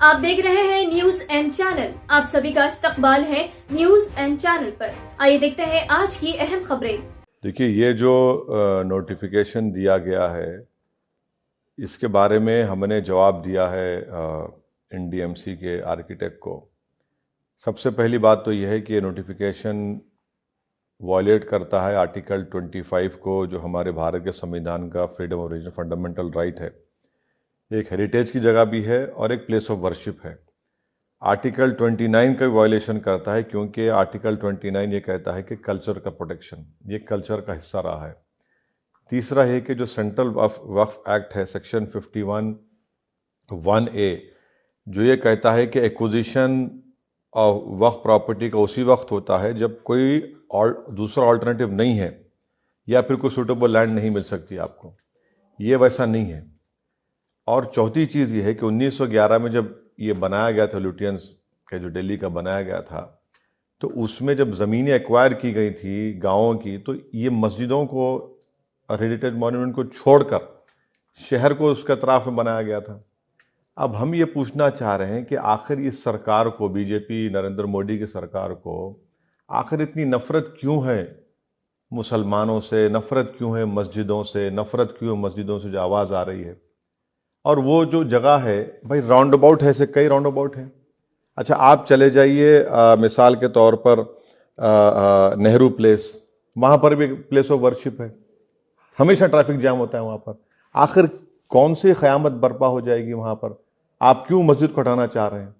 آپ دیکھ رہے ہیں نیوز این چینل. آپ سبھی کا استقبال ہے نیوز این چینل پر. آئیے دیکھتے ہیں آج کی اہم خبریں. دیکھیے، یہ جو نوٹیفیکیشن دیا گیا ہے اس کے بارے میں ہم نے جواب دیا ہے این ڈی ایم سی کے آرکیٹیکٹ کو. سب سے پہلی بات تو یہ ہے کہ یہ نوٹیفیکیشن وائلیٹ کرتا ہے آرٹیکل 25 کو، جو ہمارے بھارت کے سمویدھان کا freedom of religion fundamental right ہے. ایک ہیریٹیج کی جگہ بھی ہے اور ایک پلیس آف ورشپ ہے. آرٹیکل 29 کا وائلیشن کرتا ہے، کیونکہ آرٹیکل 29 یہ کہتا ہے کہ کلچر کا پروٹیکشن، یہ کلچر کا حصہ رہا ہے. تیسرا ہے کہ جو سینٹرل وقف ایکٹ ہے سیکشن 51(1)(a), جو یہ کہتا ہے کہ ایکوزیشن آف وقف پراپرٹی کا اسی وقت ہوتا ہے جب کوئی دوسرا آلٹرنیٹیو نہیں ہے یا پھر کوئی سوٹیبل لینڈ نہیں مل سکتی آپ کو. یہ ویسا نہیں ہے. اور چوتھی چیز یہ ہے کہ 1911 میں جب یہ بنایا گیا تھا، لوٹینز کا جو دلی کا بنایا گیا تھا، تو اس میں جب زمینیں ایکوائر کی گئی تھی گاؤں کی، تو یہ مسجدوں کو اور ہیریٹیج مانیومنٹ کو چھوڑ کر شہر کو اس کے اطراف میں بنایا گیا تھا. اب ہم یہ پوچھنا چاہ رہے ہیں کہ آخر اس سرکار کو، بی جے پی نریندر مودی کی سرکار کو، آخر اتنی نفرت کیوں ہے مسلمانوں سے، نفرت کیوں ہے مسجدوں سے، نفرت کیوں ہے مسجدوں سے جو آواز آ رہی ہے. اور وہ جو جگہ ہے بھائی، راؤنڈ اباؤٹ ہے، ایسے کئی راؤنڈ اباؤٹ ہیں. اچھا، آپ چلے جائیے مثال کے طور پر نہرو پلیس، وہاں پر بھی پلیس آف ورشپ ہے، ہمیشہ ٹریفک جام ہوتا ہے وہاں پر. آخر کون سی قیامت برپا ہو جائے گی وہاں پر؟ آپ کیوں مسجد کو ہٹانا چاہ رہے ہیں؟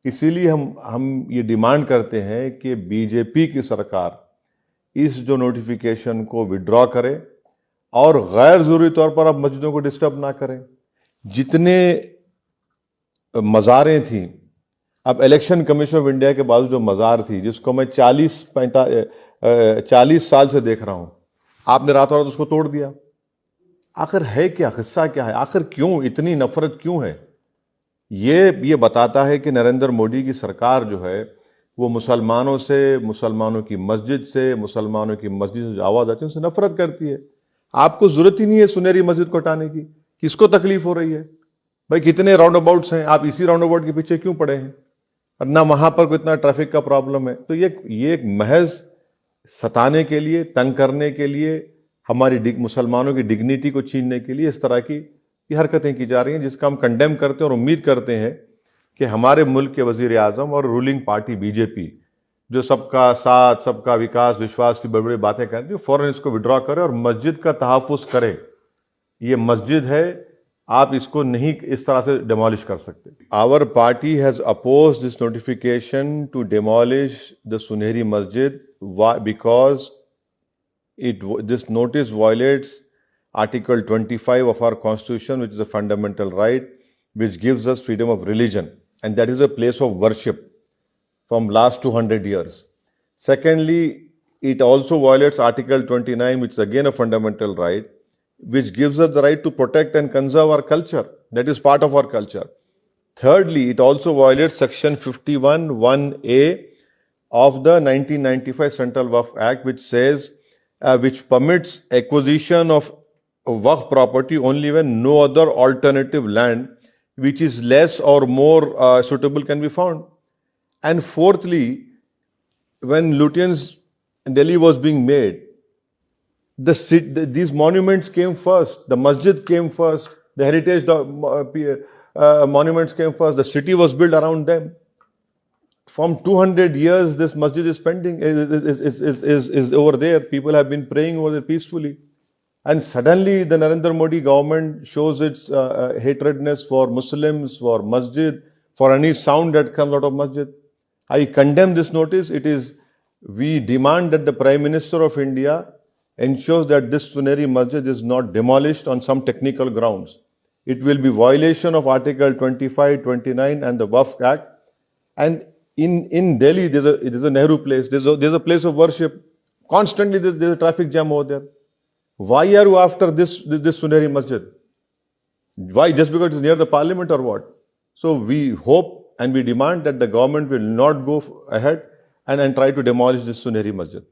اسی لیے ہم یہ ڈیمانڈ کرتے ہیں کہ بی جے پی کی سرکار اس جو نوٹیفیکیشن کو وڈرا کرے اور غیر ضروری طور پر اب مسجدوں کو ڈسٹرب نہ کریں. جتنے مزاریں تھیں، اب الیکشن کمیشن آف انڈیا کے بعد جو مزار تھی، جس کو میں 40 سال سے دیکھ رہا ہوں، آپ نے راتوں رات اس کو توڑ دیا. آخر ہے کیا؟ قصہ کیا ہے؟ آخر کیوں اتنی نفرت کیوں ہے؟ یہ بتاتا ہے کہ نریندر مودی کی سرکار جو ہے وہ مسلمانوں سے، مسلمانوں کی مسجد سے، مسلمانوں کی مسجد سے جو آواز آتی ہے ان سے نفرت کرتی ہے. آپ کو ضرورت ہی نہیں ہے سنہری مسجد کو ہٹانے کی. کس کو تکلیف ہو رہی ہے بھائی؟ کتنے راؤنڈ اباؤٹس ہیں، آپ اسی راؤنڈ اباؤٹ کے پیچھے کیوں پڑے ہیں؟ اور نہ وہاں پر کوئی اتنا ٹریفک کا پرابلم ہے. تو یہ ایک محض ستانے کے لیے، تنگ کرنے کے لیے، ہماری مسلمانوں کی ڈگنیٹی کو چھیننے کے لیے اس طرح کی یہ حرکتیں کی جا رہی ہیں، جس کا ہم کنڈیم کرتے ہیں اور امید کرتے ہیں کہ ہمارے ملک کے وزیر اعظم اور رولنگ پارٹی بی جے پی، جو سب کا ساتھ، سب کا وکاس، وشواس کی بڑی بڑی باتیں کرتی ہے، فوراً اس کو وڈرا کرے اور مسجد کا تحفظ کرے. یہ مسجد ہے، آپ اس کو نہیں اس طرح سے ڈیمالش کر سکتے. Our party has opposed this notification to demolish the Sunehri Masjid. Why? Because this notice violates Article 25 of our Constitution, which is a fundamental right, which gives us freedom of religion, and that is a place of worship from last 200 years. Secondly, it also violates Article 29, which is again a fundamental right, which gives us the right to protect and conserve our culture. That is part of our culture. Thirdly, it also violates Section 51(1)(a) of the 1995 Central Waqf Act, which says, which permits acquisition of Waqf property only when no other alternative land which is less or more suitable can be found. And fourthly, when Lutyens Delhi was being made, these monuments came first. The masjid came first. The heritage monuments came first. The city was built around them. From 200 years, this masjid is pending, is over there. People have been praying over there peacefully. And suddenly, the Narendra Modi government shows its hatredness for Muslims, for masjid, for any sound that comes out of masjid. I condemn this notice. We demand that the Prime Minister of India ensures that this Sunehri Masjid is not demolished on some technical grounds. It will be violation of Article 25, 29 and the Waqf Act. And in Delhi, there's a Nehru place, there's a place of worship. Constantly there's a traffic jam over there. Why are you after this Sunehri Masjid? Why? Just because it's near the parliament or what? So we hope and we demand that the government will not go ahead and try to demolish this Sunehri Masjid.